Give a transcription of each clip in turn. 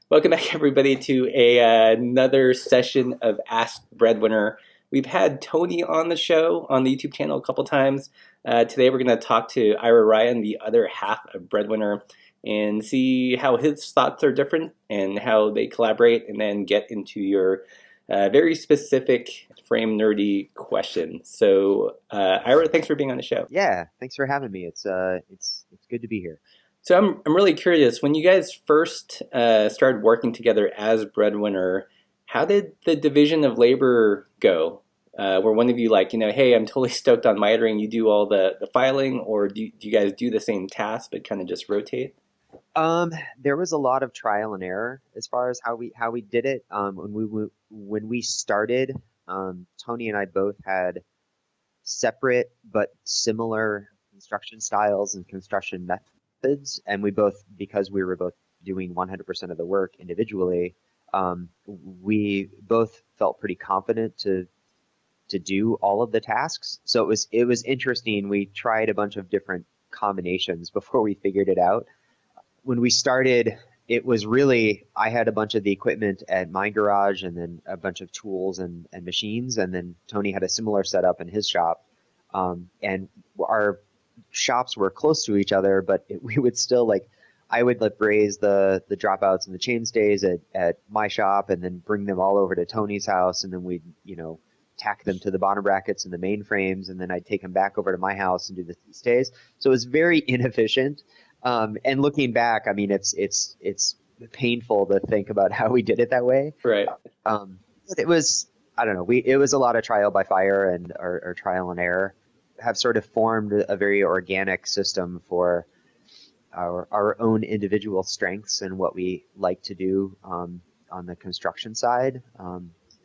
Welcome back, everybody, to another session of Ask Breadwinner. We've had Tony on the show on the YouTube channel a couple times. Today, we're going to talk to Ira Ryan, the other half of Breadwinner, and see how his thoughts are different and how they collaborate, and then get into your very specific frame nerdy question. So, Ira, thanks for being on the show. Yeah, thanks for having me. It's good to be here. So I'm really curious. When you guys first started working together as Breadwinner, how did the division of labor go? Were one of you like, hey, I'm totally stoked on mitoring, you do all the filing, or do you guys do the same task but kind of just rotate? There was a lot of trial and error as far as how we did it. When we started, Tony and I both had separate but similar construction styles and construction methods, and because we were both doing 100% of the work individually, we both felt pretty confident to do all of the tasks. So it was interesting. We tried a bunch of different combinations before we figured it out. When we started, it was really, I had a bunch of the equipment at my garage and then a bunch of tools and machines. And then Tony had a similar setup in his shop. And our shops were close to each other, but we would still I would braze the dropouts and the chainstays at my shop and then bring them all over to Tony's house. And then we'd, tack them to the bottom brackets and the main frames. And then I'd take them back over to my house and do the stays. So it was very inefficient. And looking back, I mean, it's painful to think about how we did it that way. Right. But it was, I don't know, it was a lot of trial by fire and or trial and error. Have sort of formed a very organic system for our own individual strengths and what we like to do on the construction side.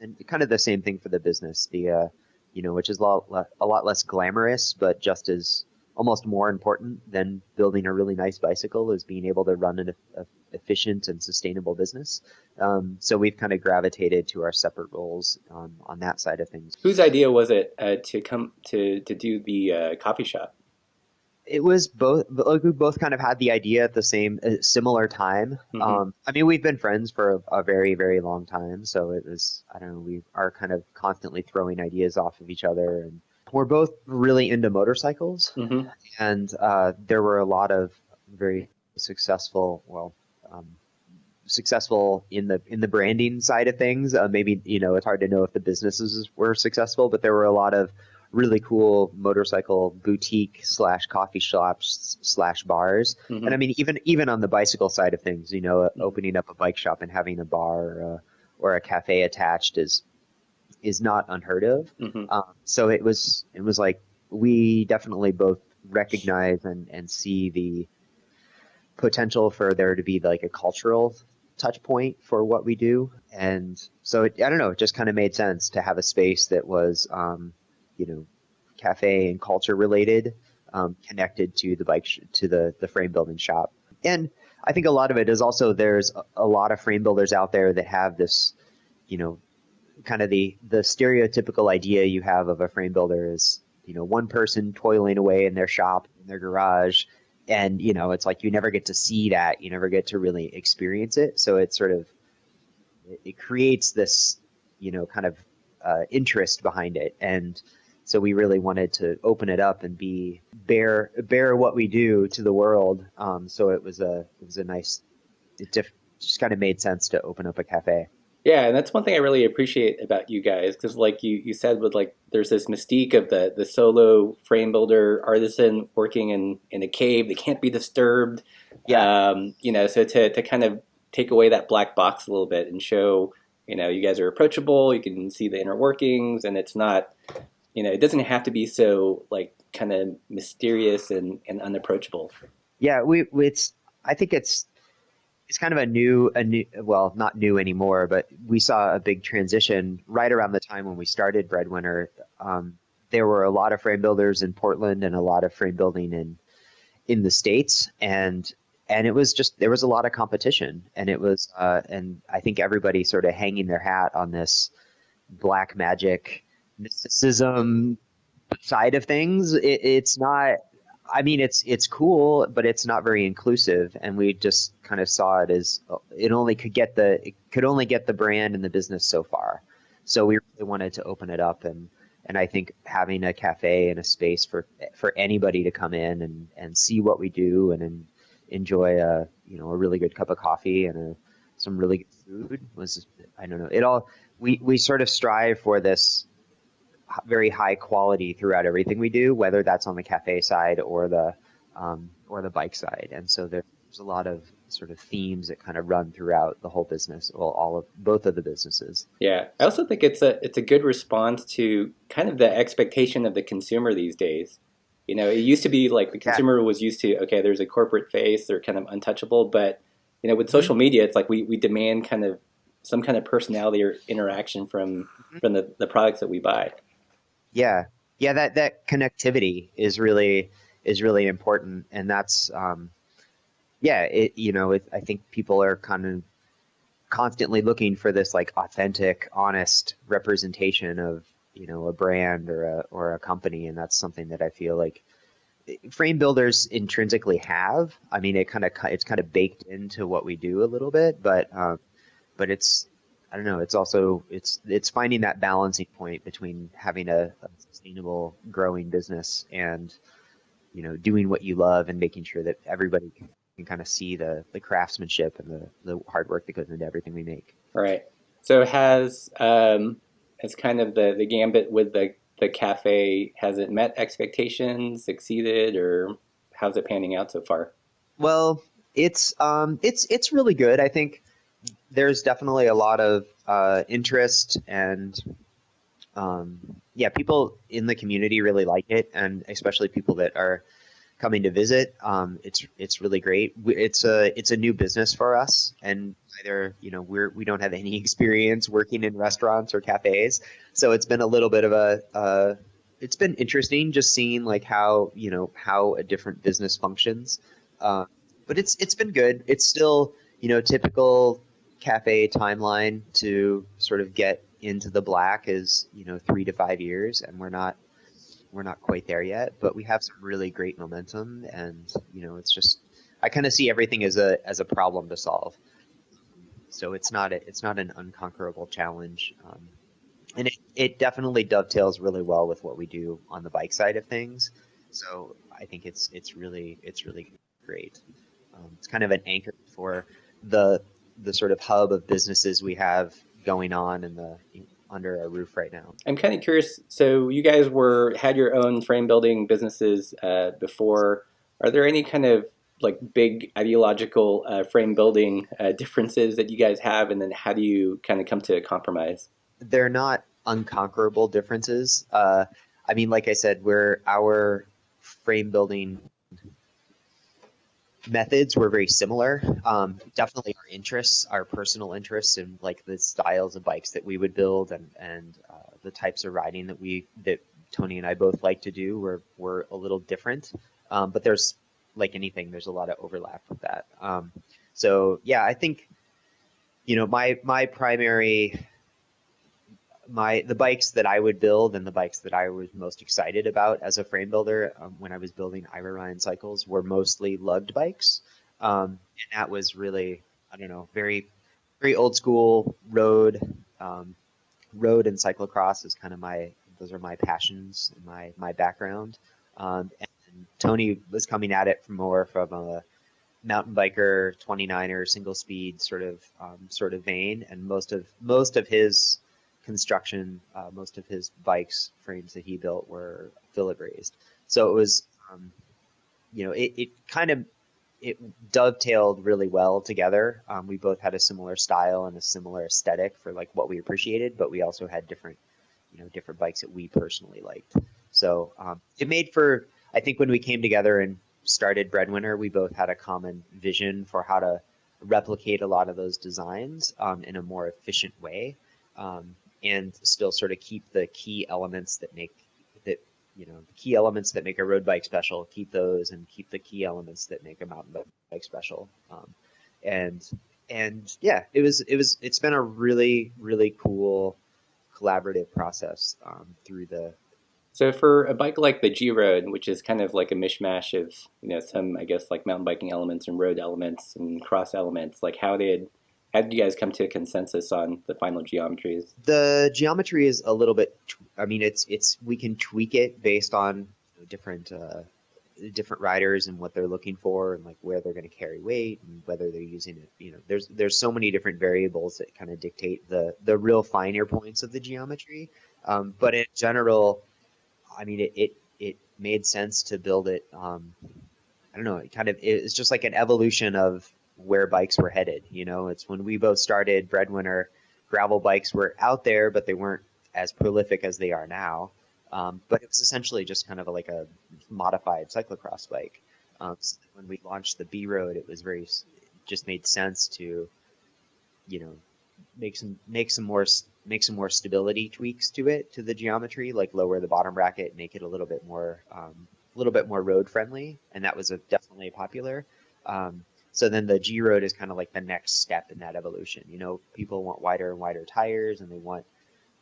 And kind of the same thing for the business, which is a lot less glamorous, but just as almost more important than building a really nice bicycle is being able to run an efficient and sustainable business. So we've kind of gravitated to our separate roles on that side of things. Whose idea was it to come to do the coffee shop? It was both. Like, we both kind of had the idea at the similar time. Mm-hmm. I mean, we've been friends for a very, very long time. So it was, I don't know, we are kind of constantly throwing ideas off of each other, and we're both really into motorcycles. Mm-hmm. And there were a lot of very successful, successful in the branding side of things. Maybe, it's hard to know if the businesses were successful, but there were a lot of really cool motorcycle boutique / coffee shops / bars. Mm-hmm. And I mean, even on the bicycle side of things, opening up a bike shop and having a bar or a cafe attached is not unheard of. Mm-hmm. So it was like we definitely both recognize and see the potential for there to be like a cultural touch point for what we do. And so I don't know, it just kind of made sense to have a space that was, cafe and culture related, connected to the to the frame building shop. And I think a lot of it is also there's a lot of frame builders out there that have this, kind of the stereotypical idea you have of a frame builder is, one person toiling away in their shop, in their garage. And, it's like you never get to see that. You never get to really experience it. So it sort of, it creates this, kind of interest behind it. And so we really wanted to open it up and bear what we do to the world. So it was a nice, just kind of made sense to open up a cafe. Yeah, and that's one thing I really appreciate about you guys, because like you said, with there's this mystique of the solo frame builder artisan working in a cave. They can't be disturbed. Yeah. So to kind of take away that black box a little bit and show, you guys are approachable. You can see the inner workings, and it's not, it doesn't have to be so kind of mysterious and unapproachable. Yeah, I think it's kind of a new, well, not new anymore, but we saw a big transition right around the time when we started Breadwinner. There were a lot of frame builders in Portland and a lot of frame building in the States, and it was just, there was a lot of competition, and it was, and I think everybody sort of hanging their hat on this black magic mysticism side of things. It's not, I mean, it's cool, but it's not very inclusive, and we just kind of saw it as it could only get the brand and the business so far. So we really wanted to open it up, and I think having a cafe and a space for anybody to come in and see what we do and enjoy a really good cup of coffee and some really good food was, I don't know, we sort of strive for this very high quality throughout everything we do, whether that's on the cafe side or the bike side. And so there's a lot of sort of themes that kind of run throughout the whole business, well, both of the businesses. Yeah, I also think it's a good response to kind of the expectation of the consumer these days. It used to be like the Yeah. consumer was used to, okay, there's a corporate face, they're kind of untouchable, but with hmm social media, it's like we demand kind of some kind of personality or interaction from the products that we buy. Yeah. Yeah, that connectivity is really important, and that's yeah, I think people are kind of constantly looking for this like authentic, honest representation of, a brand or a company, and that's something that I feel like frame builders intrinsically have. I mean, it's kind of baked into what we do a little bit, but it's, I don't know, it's also it's finding that balancing point between having a sustainable growing business and doing what you love and making sure that everybody can kind of see the craftsmanship and the hard work that goes into everything we make. Right. So has kind of the gambit with the cafe, has it met expectations, exceeded, or how's it panning out so far? Well, it's really good. I think there's definitely a lot of interest, and yeah, people in the community really like it, and especially people that are coming to visit. It's really great. It's a new business for us, and either we don't have any experience working in restaurants or cafes, so it's been a little bit of it's been interesting just seeing like how a different business functions. Uh, but it's been good. It's still typical cafe timeline to sort of get into the black is 3 to 5 years, and we're not quite there yet, but we have some really great momentum, and it's just I kind of see everything as a problem to solve. So it's not an unconquerable challenge, and it definitely dovetails really well with what we do on the bike side of things. So I think it's really great. It's kind of an anchor for the the sort of hub of businesses we have going on in the under our roof right now. I'm kind of curious. So you guys had your own frame building businesses before. Are there any kind of like big ideological frame building differences that you guys have, and then how do you kind of come to a compromise? They're not unconquerable differences. I mean, like I said, our frame building methods were very similar. Definitely our interests, our personal interests in like the styles of bikes that we would build and the types of riding that Tony and I both like to do were a little different. But there's like anything, there's a lot of overlap with that. So yeah, I think my primary the bikes that I would build and the bikes that I was most excited about as a frame builder when I was building Ira Ryan cycles were mostly lugged bikes, and that was really, I don't know, very very old school um, road and cyclocross is kind of those are my passions and my background. And Tony was coming at it from a mountain biker 29er single speed sort of vein, and most of his construction, most of his bikes frames that he built were fillet raised. So it was it kind of it dovetailed really well together. We both had a similar style and a similar aesthetic for like what we appreciated, but we also had different bikes that we personally liked. So it made for, I think when we came together and started Breadwinner, we both had a common vision for how to replicate a lot of those designs in a more efficient way, and still sort of keep the key elements that make the key elements that make a road bike special, keep those, and keep the key elements that make a mountain bike special. And yeah, it's been a really really cool collaborative process through So for a bike like the G Road, which is kind of like a mishmash of some I guess like mountain biking elements and road elements and cross elements, like how did you guys come to a consensus on the final geometries? The geometry is a little bit, I mean, it's we can tweak it based on different riders and what they're looking for and like where they're going to carry weight and whether they're using it. There's so many different variables that kind of dictate the real finer points of the geometry. But in general, I mean, it made sense to build it. I don't know. It's just like an evolution of where bikes were headed. It's when we both started Breadwinner, gravel bikes were out there, but they weren't as prolific as they are now. But it was essentially just kind of like a modified cyclocross bike. So when we launched the B Road, it just made sense to, you know, make some more stability tweaks to it, to the geometry, like lower the bottom bracket, make it a little bit more road friendly, and that was definitely popular. So then the G Road is kind of like the next step in that evolution. People want wider and wider tires, and they want,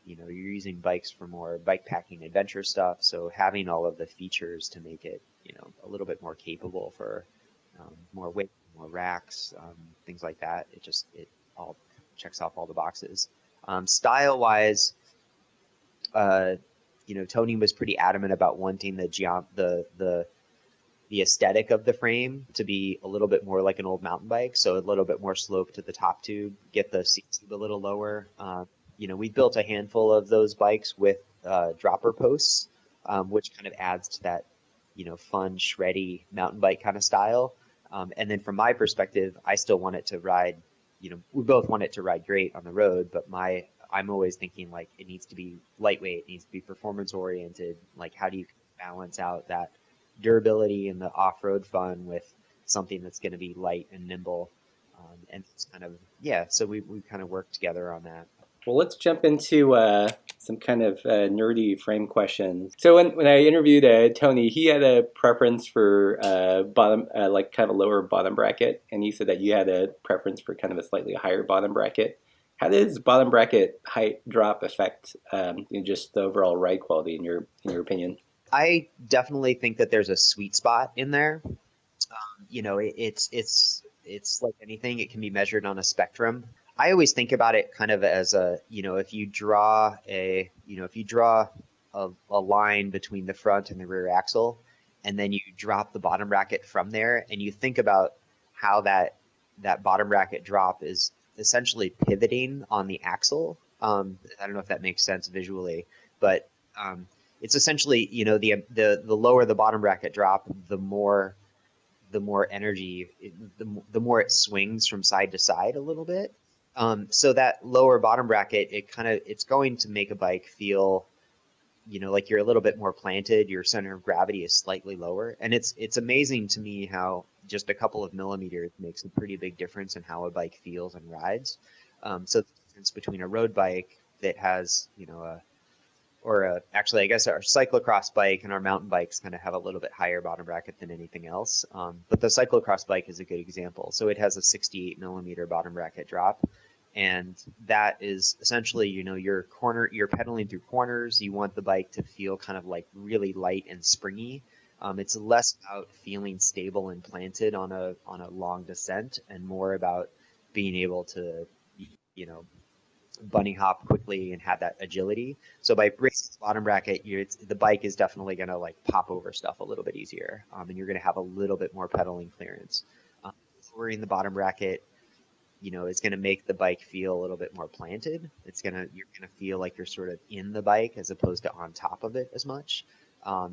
you're using bikes for more bike packing adventure stuff. So having all of the features to make it, a little bit more capable for more weight, more racks, things like that. It all checks off all the boxes. Style wise, uh, Tony was pretty adamant about wanting the aesthetic of the frame to be a little bit more like an old mountain bike, so a little bit more slope to the top tube, get the seat tube a little lower. We built a handful of those bikes with dropper posts, which kind of adds to that, fun, shreddy mountain bike kind of style. And then from my perspective, I still want it to ride, we both want it to ride great on the road, but I'm always thinking like it needs to be lightweight, it needs to be performance oriented. Like how do you balance out that durability and the off-road fun with something that's going to be light and nimble? And it's kind of, yeah, so we kind of worked together on that. Well, let's jump into some kind of nerdy frame questions. So when I interviewed Tony, he had a preference for bottom, like kind of a lower bottom bracket, and he said that you had a preference for kind of a slightly higher bottom bracket. How does bottom bracket height drop affect just the overall ride quality in your opinion? I definitely think that there's a sweet spot in there. It's like anything, it can be measured on a spectrum. I always think about it kind of as if you draw a line between the front and the rear axle, and then you drop the bottom bracket from there, and you think about how that bottom bracket drop is essentially pivoting on the axle. I don't know if that makes sense visually, but it's essentially, the lower the bottom bracket drop, the more energy, the more it swings from side to side a little bit. So that lower bottom bracket, it's going to make a bike feel, like you're a little bit more planted. Your center of gravity is slightly lower, and it's amazing to me how just a couple of millimeters makes a pretty big difference in how a bike feels and rides. So the difference between a road bike that has, actually, I guess our cyclocross bike and our mountain bikes kind of have a little bit higher bottom bracket than anything else. But the cyclocross bike is a good example. So it has a 68 millimeter bottom bracket drop. And that is essentially, you're pedaling through corners. You want the bike to feel kind of like really light and springy. It's less about feeling stable and planted on a long descent, and more about being able to, you know, bunny hop quickly and have that agility. So by raising the bottom bracket, the bike is definitely going to like pop over stuff a little bit easier, and you're going to have a little bit more pedaling clearance. Lowering the bottom bracket, is going to make the bike feel a little bit more planted. You're gonna feel like you're sort of in the bike as opposed to on top of it as much. I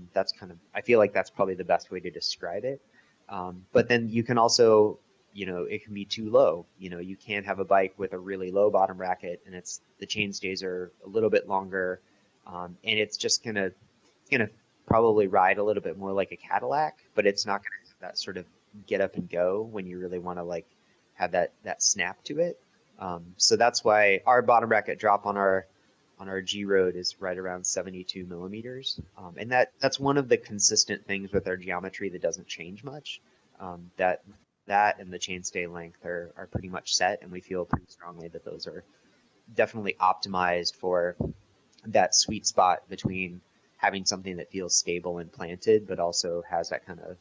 feel like that's probably the best way to describe it. But then you can also, it can be too low. You can't have a bike with a really low bottom bracket, and the chainstays are a little bit longer, and it's gonna probably ride a little bit more like a Cadillac, but it's not gonna have that sort of get up and go when you really want to like have that snap to it. So that's why our bottom bracket drop on our G Road is right around 72 millimeters, and that's one of the consistent things with our geometry that doesn't change much. That and the chainstay length are pretty much set, and we feel pretty strongly that those are definitely optimized for that sweet spot between having something that feels stable and planted, but also has that kind of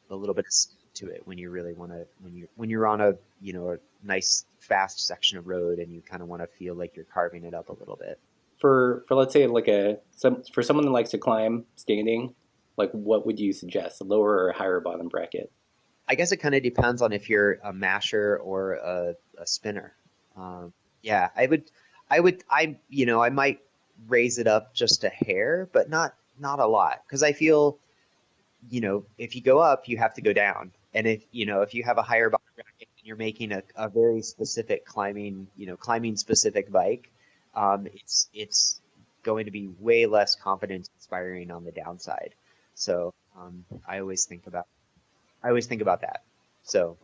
a little bit of speed to it when you really want to when you're on a a nice fast section of road and you kind of want to feel like you're carving it up a little bit. For let's say like for someone that likes to climb standing, like what would you suggest, a lower or higher bottom bracket? I guess it kind of depends on if you're a masher or a spinner. Um, yeah, I might raise it up just a hair, but not a lot, because I feel, if you go up, you have to go down. And if you have a higher bottom bracket and you're making a very specific climbing specific bike, it's going to be way less confidence inspiring on the downside. So I always think about that. So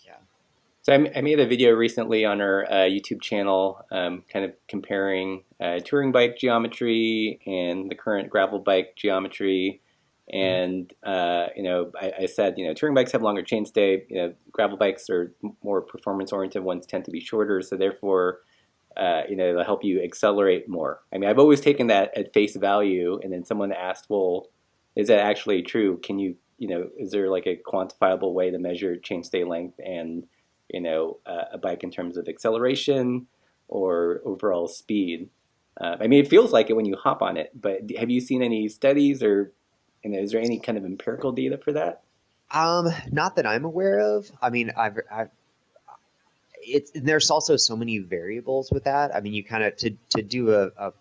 yeah. So I made a video recently on our YouTube channel, kind of comparing touring bike geometry and the current gravel bike geometry. Mhm. And I said, touring bikes have longer chainstay. Gravel bikes are more performance-oriented ones tend to be shorter, so therefore, they'll help you accelerate more. I mean, I've always taken that at face value, and then someone asked, "Well, is that actually true? Can you, is there like a quantifiable way to measure chainstay length and a bike in terms of acceleration or overall speed?" I mean, it feels like it when you hop on it, but have you seen any studies or is there any kind of empirical data for that? Not that I'm aware of. I mean, there's also so many variables with that. I mean, you kind of to do a,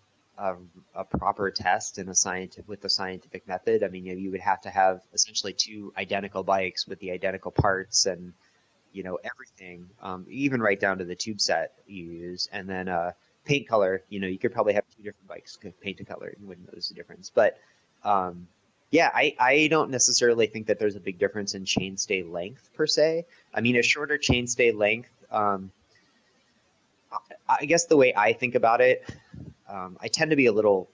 a proper test in a scientific with the scientific method. I mean, you would have to have essentially two identical bikes with the identical parts and everything, even right down to the tube set you use, and then paint color. You could probably have two different bikes paint a color, you wouldn't notice the difference. But yeah, I don't necessarily think that there's a big difference in chainstay length per se. I mean, a shorter chainstay length. I guess the way I think about it, I tend to be a little.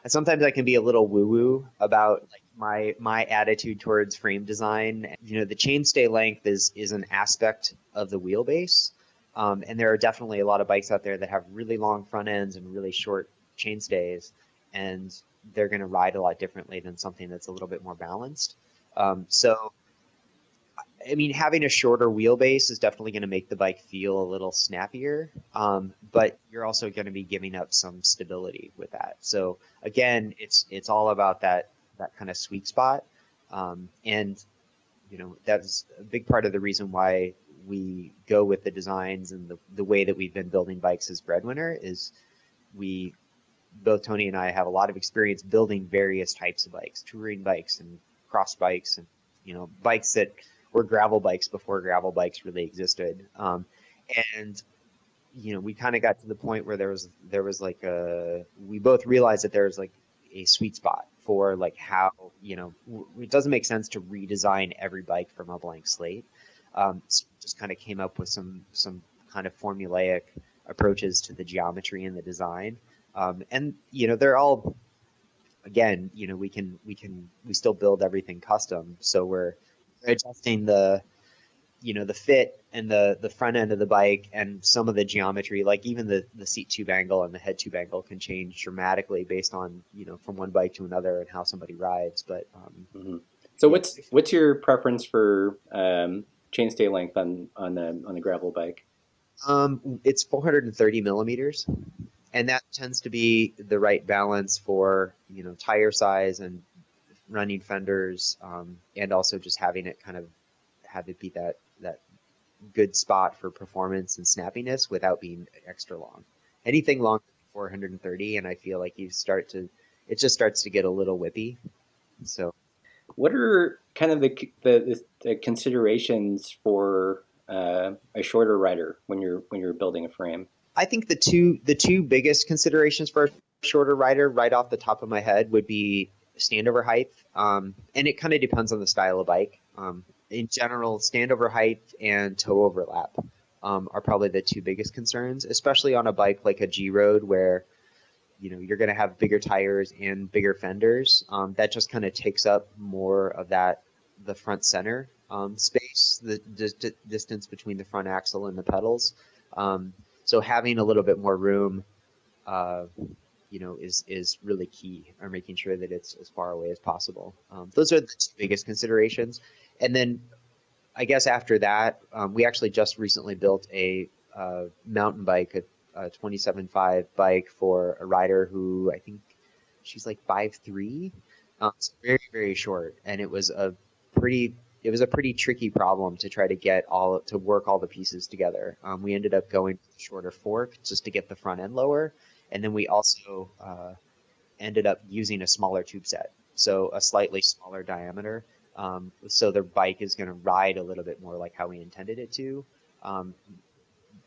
Sometimes I can be a little woo-woo about like my attitude towards frame design. The chainstay length is an aspect of the wheelbase, and there are definitely a lot of bikes out there that have really long front ends and really short chainstays, and they're going to ride a lot differently than something that's a little bit more balanced. So I mean, having a shorter wheelbase is definitely going to make the bike feel a little snappier, but you're also going to be giving up some stability with that. So again, it's all about that kind of sweet spot, and that's a big part of the reason why we go with the designs and the way that we've been building bikes as Breadwinner is we both Tony and I have a lot of experience building various types of bikes, touring bikes and cross bikes, and bikes that were gravel bikes before gravel bikes really existed. And we kind of got to the point where there was like we both realized that there was like a sweet spot for like how it doesn't make sense to redesign every bike from a blank slate. So just kind of came up with some kind of formulaic approaches to the geometry and the design. And they're all, again, we still build everything custom, so we're adjusting the fit and the front end of the bike and some of the geometry, like even the seat tube angle and the head tube angle can change dramatically based on from one bike to another and how somebody rides. But Mm-hmm. So yeah. what's your preference for chainstay length on a gravel bike? It's 430 millimeters, and that tends to be the right balance for tire size and running fenders, and also just having it kind of have it be that good spot for performance and snappiness without being extra long. Anything longer than 430, and I feel like it just starts to get a little whippy. So What are kind of the considerations for a shorter rider when you're building a frame? I think the two biggest considerations for a shorter rider, right off the top of my head, would be standover height, and it kind of depends on the style of bike. In general, standover height and toe overlap are probably the two biggest concerns, especially on a bike like a G Road where you're going to have bigger tires and bigger fenders. That just kind of takes up more of the front center space, the distance between the front axle and the pedals. So having a little bit more room, uh, is really key, or making sure that it's as far away as possible. Those are the two biggest considerations. And then I guess after that, we actually just recently built a mountain bike, a 27.5 bike for a rider who I think she's like 5'3", so very, very short. And it was a pretty tricky problem to try to to work all the pieces together. We ended up going with a shorter fork just to get the front end lower. And then we also ended up using a smaller tube set, so a slightly smaller diameter. So the bike is going to ride a little bit more like how we intended it to. Um,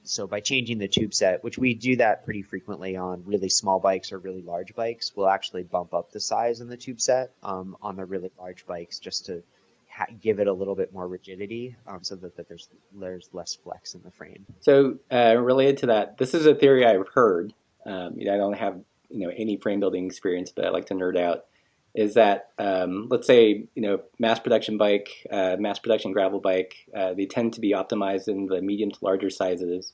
so by changing the tube set, which we do that pretty frequently on really small bikes or really large bikes, we'll actually bump up the size in the tube set on the really large bikes just to give it a little bit more rigidity, so that there's less flex in the frame. So related to that, this is a theory I've heard. I don't have any frame building experience, but I like to nerd out. Is that let's say mass production bike, mass production gravel bike, they tend to be optimized in the medium to larger sizes,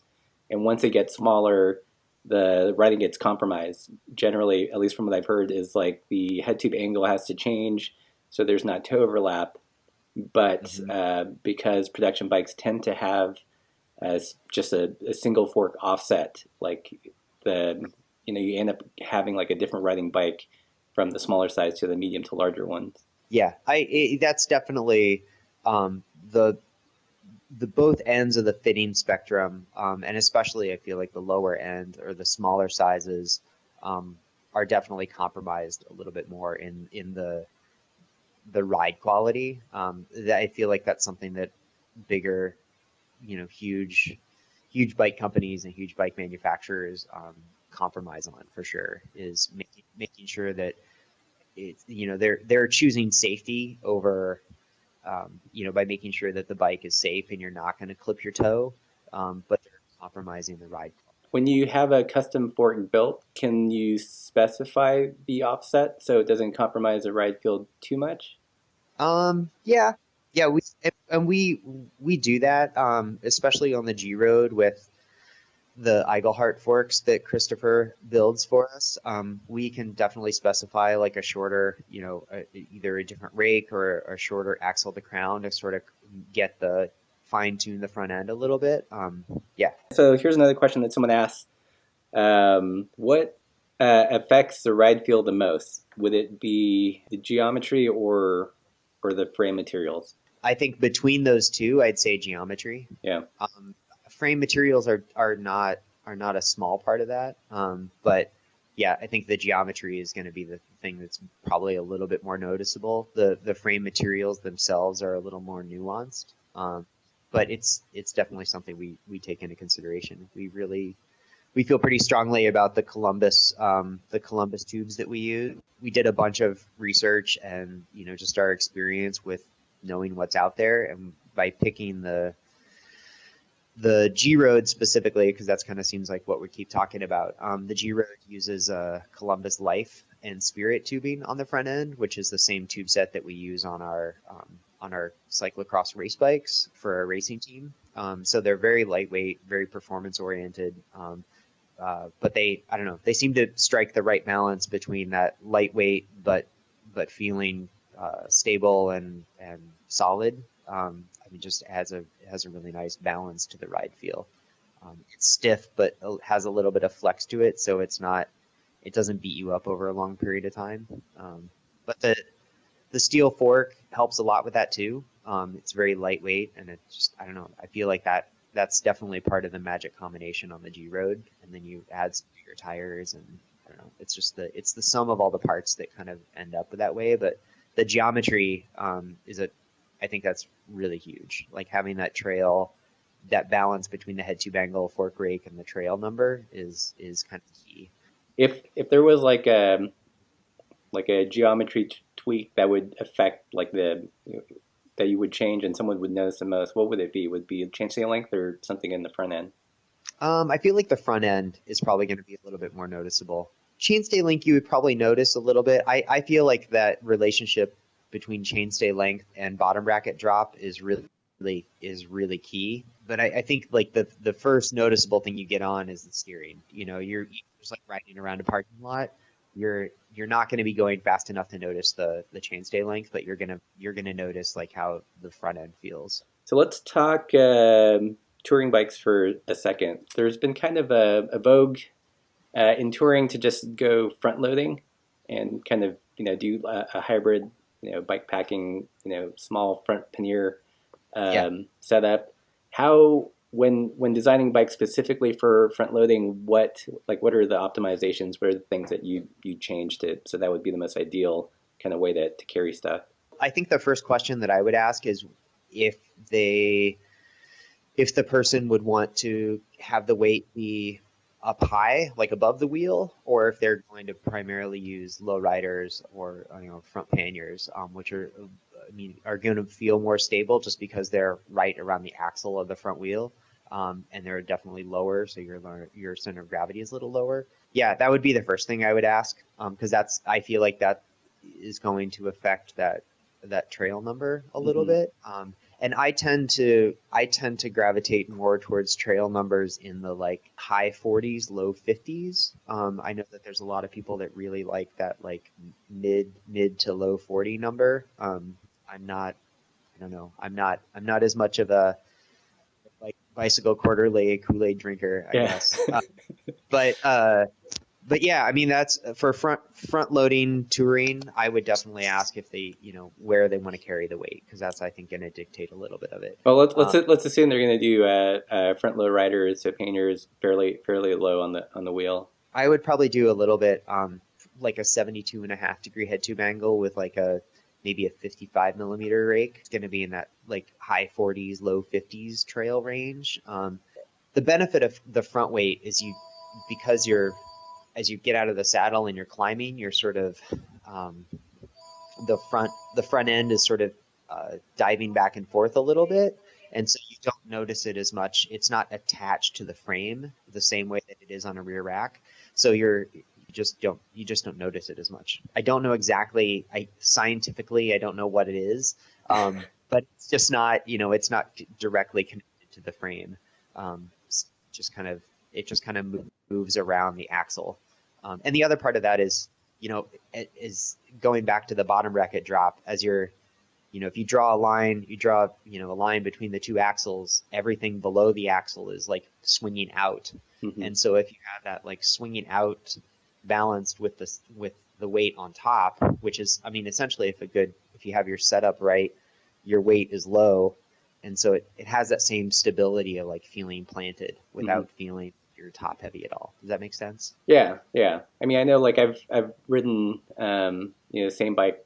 and once they get smaller, the riding gets compromised. Generally, at least from what I've heard, is like the head tube angle has to change so there's not toe overlap. But because production bikes tend to have just a single fork offset, like you end up having like a different riding bike from the smaller size to the medium to larger ones. Yeah, that's definitely the both ends of the fitting spectrum, and especially I feel like the lower end or the smaller sizes are definitely compromised a little bit more in the ride quality. I feel like that's something that bigger, huge bike companies and huge bike manufacturers compromise on for sure, is making sure that it's, they're choosing safety over, by making sure that the bike is safe and you're not going to clip your toe, but they're compromising the ride. When you have a custom fork built, can you specify the offset so it doesn't compromise the ride field too much? Yeah, yeah, we do that, especially on the G Road with the Eigelhart forks that Christopher builds for us. We can definitely specify like a shorter, either a different rake or a shorter axle to crown to sort of get the fine tune the front end a little bit. Yeah. So here's another question that someone asked. What affects the ride field the most? Would it be the geometry or the frame materials? I think between those two, I'd say geometry. Yeah. Frame materials are not a small part of that. But yeah, I think the geometry is going to be the thing that's probably a little bit more noticeable. The frame materials themselves are a little more nuanced. But it's definitely something we take into consideration. We feel pretty strongly about the Columbus tubes that we use. We did a bunch of research and just our experience with knowing what's out there, and by picking the G Road specifically, because that's kind of seems like what we keep talking about. The G Road uses Columbus Life and Spirit tubing on the front end, which is the same tube set that we use on our cyclocross race bikes for our racing team. So they're very lightweight, very performance oriented. But I don't know, they seem to strike the right balance between that lightweight but feeling stable and solid. Just has a really nice balance to the ride feel. It's stiff, but has a little bit of flex to it, so it doesn't beat you up over a long period of time. But the steel fork helps a lot with that too. It's very lightweight, and it just, I don't know, I feel like that's definitely part of the magic combination on the G Road. And then you add some bigger tires, and I don't know, it's the sum of all the parts that kind of end up that way. But the geometry I think that's really huge. Like having that trail, that balance between the head tube angle, fork rake, and the trail number is kind of key. If there was like a geometry tweak that would affect like that you would change and someone would notice the most, what would it be? Would it be chainstay length or something in the front end? I feel like the front end is probably going to be a little bit more noticeable. Chainstay length you would probably notice a little bit. I feel like that relationship between chainstay length and bottom bracket drop is really key. But I think like the first noticeable thing you get on is the steering. just like riding around a parking lot, you're not going to be going fast enough to notice the chainstay length, but you're gonna notice like how the front end feels. So let's talk touring bikes for a second. There's been kind of a vogue in touring to just go front loading and kind of do a hybrid, bike packing, small front pannier Yeah. setup. How when designing bikes specifically for front loading, what are the optimizations? What are the things that you changed it so that would be the most ideal kind of way to carry stuff? I think the first question that I would ask is if they if the person would want to have the weight be up high, like above the wheel, or if they're going to primarily use low riders or front panniers, which are going to feel more stable just because they're right around the axle of the front wheel, and they're definitely lower, so your center of gravity is a little lower. Yeah, that would be the first thing I would ask, because I feel like that is going to affect that trail number a little Mm-hmm. bit. And I tend to gravitate more towards trail numbers in the like high 40s, low 50s. I know that there's a lot of people that really like that like mid to low 40 number. I'm not. I don't know. I'm not as much of a like bicycle quarter lay Kool-Aid drinker, I Yeah. guess. But but yeah, I mean that's for front loading touring. I would definitely ask if they, where they want to carry the weight, because that's I think going to dictate a little bit of it. Well, let's Um, let's assume they're going to do front low riders, so panniers fairly low on the wheel. I would probably do a little bit like a 72.5 degree head tube angle with like a maybe a 55 millimeter rake. It's going to be in that like high 40s, low 50s trail range. The benefit of the front weight is because as you get out of the saddle and you're climbing, you're sort of um, the front end is sort of diving back and forth a little bit, and so you don't notice it as much. It's not attached to the frame the same way that it is on a rear rack, so you just don't notice it as much. I don't know exactly. Scientifically I don't know what it is, but it's just not it's not directly connected to the frame. Just kind of it just kind of moves around the axle. And the other part of that is, is going back to the bottom bracket drop. As you're, if you draw a line, a line between the two axles, everything below the axle is like swinging out. Mm-hmm. And so if you have that like swinging out balanced with the weight on top, which is, I mean, essentially if you have your setup right, your weight is low. And so it has that same stability of like feeling planted without Mm-hmm. feeling your top heavy at all. Does that make sense? Yeah, yeah. I mean, I know like I've ridden same bike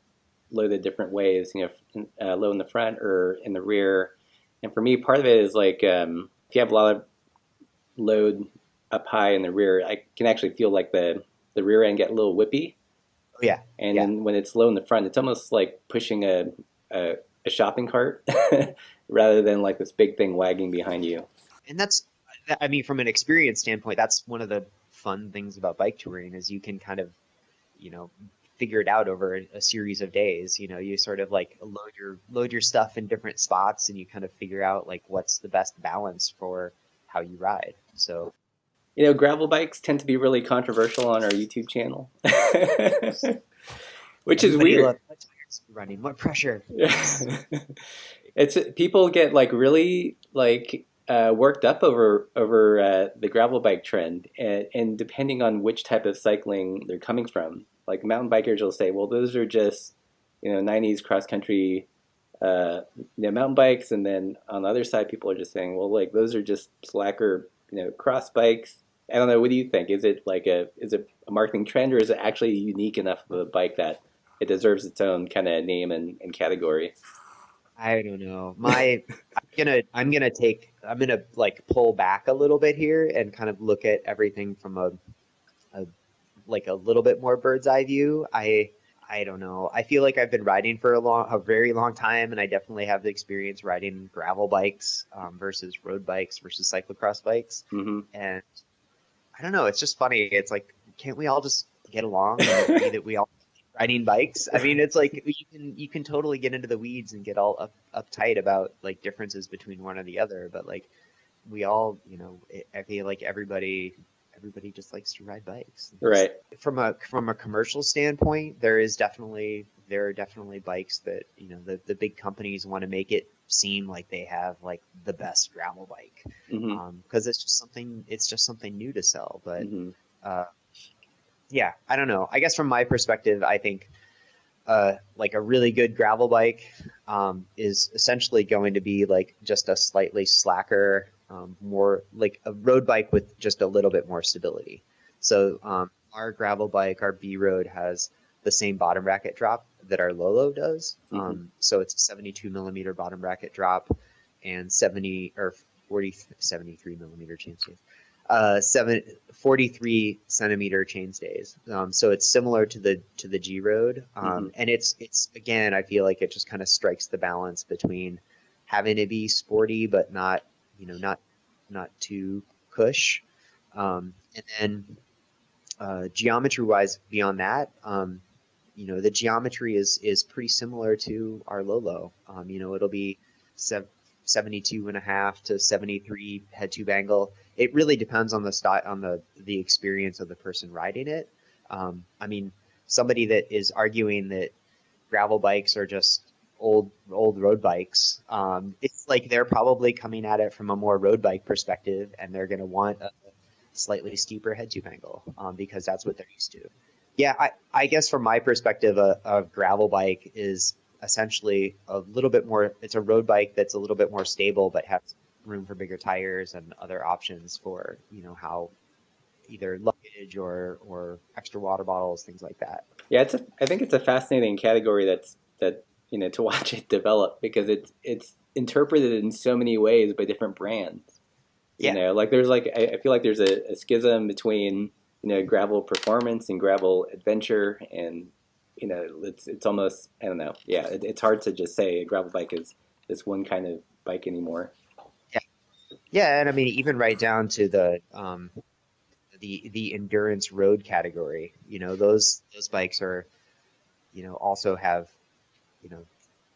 loaded different ways, low in the front or in the rear. And for me, part of it is like if you have a lot of load up high in the rear, I can actually feel like the rear end get a little whippy. Oh yeah, And yeah. then when it's low in the front, it's almost like pushing a, a shopping cart rather than like this big thing wagging behind you. And I mean, from an experience standpoint, that's one of the fun things about bike touring is you can kind of, you know, figure it out over a series of days. You sort of like load your stuff in different spots, and you kind of figure out like what's the best balance for how you ride. So Gravel bikes tend to be really controversial on our YouTube channel, which is everybody weird. loves running. What pressure? It's people get like really like worked up over the gravel bike trend, and depending on which type of cycling they're coming from, like mountain bikers will say, well, those are just 90s cross country mountain bikes, and then on the other side, people are just saying, well, like those are just slacker cross bikes. I don't know. What do you think? Is it a marketing trend, or is it actually unique enough of a bike that it deserves its own kind of name and category? I don't know. I'm gonna like pull back a little bit here and kind of look at everything from a like a little bit more bird's eye view. I don't know. I feel like I've been riding for a very long time, and I definitely have the experience riding gravel bikes versus road bikes versus cyclocross bikes. Hmm. And I don't know. It's just funny. It's like, can't we all just get along and agree that we all riding bikes? I mean, it's like you can totally get into the weeds and get all uptight about like differences between one or the other, but like we all, I feel like everybody everybody just likes to ride bikes. Right. From a commercial standpoint, there are definitely bikes that, the big companies want to make it seem like they have like the best gravel bike, Hmm. because it's just something new to sell. But Hmm. uh, yeah, I don't know. I guess from my perspective, I think like a really good gravel bike is essentially going to be like just a slightly slacker, more like a road bike with just a little bit more stability. So our gravel bike, our B Road, has the same bottom bracket drop that our Lolo does. Hmm. So it's a 72 millimeter bottom bracket drop and 70 or 40, 73 millimeter chainstay. 43 centimeter chainstays. So it's similar to the G Road, Hmm. and it's again, I feel like it just kind of strikes the balance between having to be sporty but not, not too cush. And then geometry wise, beyond that, the geometry is pretty similar to our Lolo. It'll be 72 and a half to 73 head tube angle. It really depends on the style, on the experience of the person riding it. I mean, somebody that is arguing that gravel bikes are just old road bikes, it's like they're probably coming at it from a more road bike perspective, and they're going to want a slightly steeper head tube angle, because that's what they're used to. Yeah, I guess from my perspective, a gravel bike is essentially a little bit more, it's a road bike that's a little bit more stable, but has room for bigger tires and other options for, how either luggage or extra water bottles, things like that. Yeah, I think it's a fascinating category to watch it develop because it's interpreted in so many ways by different brands. Yeah, Like there's like I feel like there's a schism between gravel performance and gravel adventure, and it's almost, I don't know. Yeah, it's hard to just say a gravel bike is this one kind of bike anymore. yeah, yeah, and I mean even right down to the endurance road category. Those bikes are, also have, you know,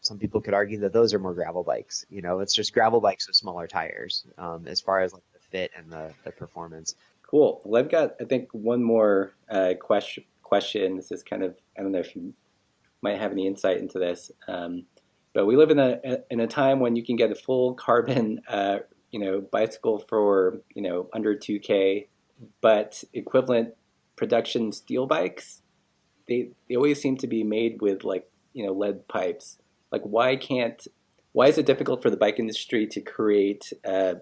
some people could argue that those are more gravel bikes. It's just gravel bikes with smaller tires, as far as like the fit and the performance. Cool. Well, I've got I think one more question. This is kind of, I don't know if you might have any insight into this. But we live in a time when you can get a full carbon bicycle for under 2K, but equivalent production steel bikes, they always seem to be made with like lead pipes. Like why is it difficult for the bike industry to create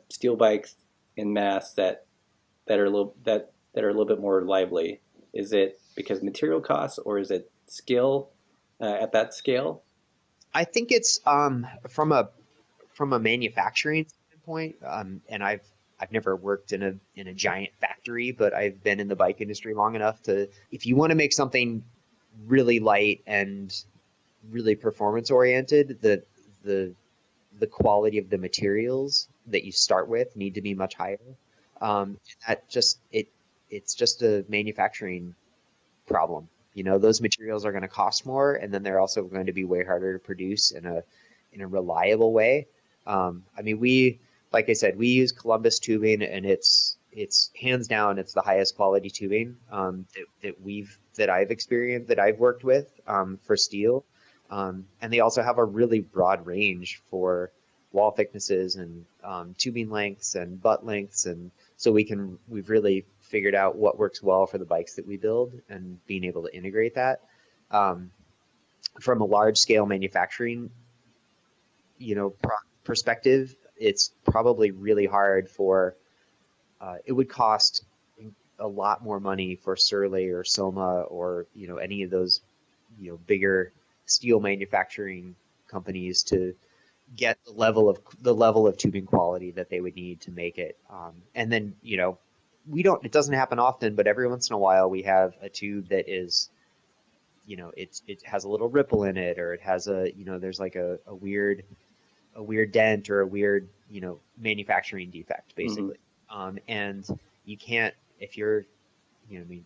steel bikes in mass that are a little bit more lively? Is it because material costs, or is it skill at that scale? I think it's from a manufacturing standpoint, and I've never worked in a giant factory, but I've been in the bike industry long enough to, if you want to make something really light and really performance oriented, the the quality of the materials that you start with need to be much higher. That just it's just a manufacturing problem. Those materials are going to cost more, and then they're also going to be way harder to produce in a reliable way. I mean, like I said, we use Columbus tubing, and it's hands down, it's the highest quality tubing, that I've experienced, that I've worked with, for steel. And they also have a really broad range for wall thicknesses and tubing lengths and butt lengths, and so we've really figured out what works well for the bikes that we build and being able to integrate that. Um, from a large scale manufacturing, perspective, it's probably really hard for. It would cost a lot more money for Surley or Soma or any of those bigger steel manufacturing companies to get the level of tubing quality that they would need to make it. And then we don't. It doesn't happen often, but every once in a while we have a tube that is it has a little ripple in it, or it has there's like a weird dent or a weird manufacturing defect Mm-hmm. basically. And you can't, if you're I mean,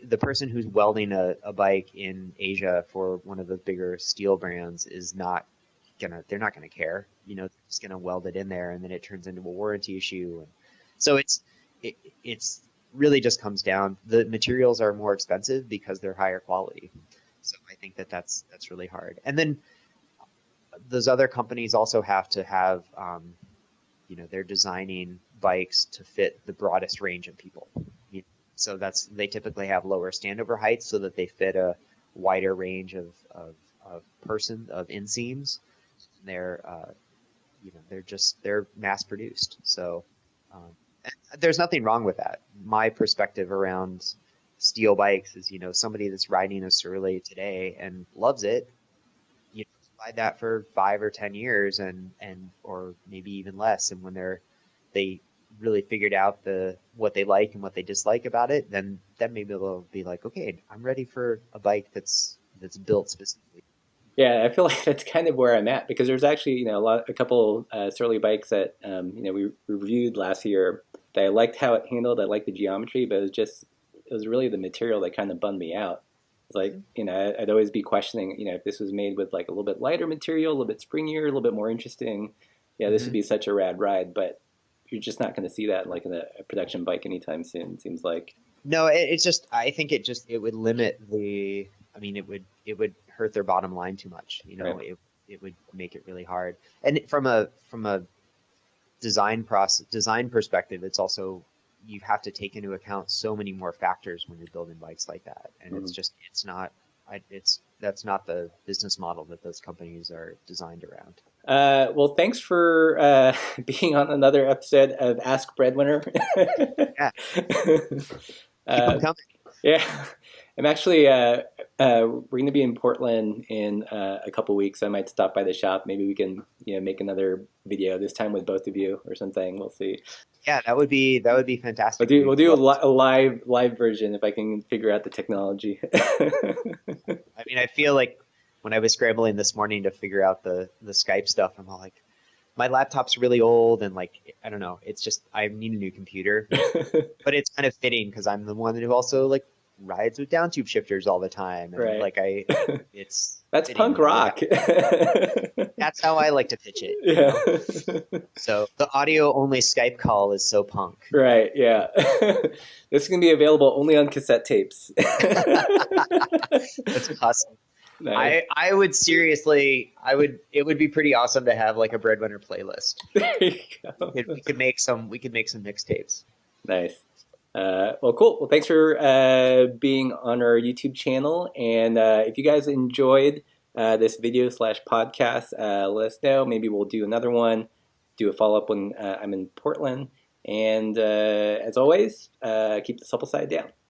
the person who's welding a bike in Asia for one of the bigger steel brands is not they're not gonna care. They're just gonna weld it in there, and then it turns into a warranty issue. And so it, it's really just comes down, the materials are more expensive because they're higher quality. So I think that that's really hard. And then those other companies also have to have, they're designing bikes to fit the broadest range of people. So they typically have lower standover heights so that they fit a wider range of inseams. They're they're mass produced. So um, there's nothing wrong with that. My perspective around steel bikes is, somebody that's riding a Surly today and loves it, ride that for 5 or 10 years and or maybe even less. And when they really figured out what they like and what they dislike about it, then maybe they'll be like, okay, I'm ready for a bike that's built specifically. Yeah, I feel like that's kind of where I'm at because there's actually a couple Surly bikes that we reviewed last year that I liked how it handled. I liked the geometry, but it was really the material that kind of bummed me out. It's like I'd always be questioning if this was made with like a little bit lighter material, a little bit springier, a little bit more interesting. Yeah, this would Mm-hmm. be such a rad ride, but you're just not going to see that like in a production bike anytime soon. It seems like. No, it's just I think it would limit the. I mean, it would hurt their bottom line too much. Right. It would make it really hard. And from a design perspective, it's also you have to take into account so many more factors when you're building bikes like that, and Mhm. it's not that's not the business model that those companies are designed around. Well, thanks for being on another episode of Ask Breadwinner. Yeah, keep them uh, coming. yeah, I'm actually we're going to be in Portland in a couple weeks. I might stop by the shop. Maybe we can make another video this time with both of you or something. We'll see. Yeah, that would be fantastic. We'll do a live version if I can figure out the technology. I mean, I feel like when I was scrambling this morning to figure out the Skype stuff, I'm all like, my laptop's really old, and like, I don't know, it's just I need a new computer. But it's kind of fitting because I'm the one who also like rides with down tube shifters all the time, and Right. like it's That's fitting punk that I would rock. have. That's how I like to pitch it, Yeah. So the audio only Skype call is so punk. Right, yeah. This is going to be available only on cassette tapes. That's awesome. Nice. I would seriously, it would be pretty awesome to have like a Breadwinner playlist. There you go. We could make some mixtapes. Nice. Well, cool. Well, thanks for being on our YouTube channel. And if you guys enjoyed this video / podcast, let us know. Maybe we'll do another one, do a follow up when I'm in Portland. And as always, keep the supple side down.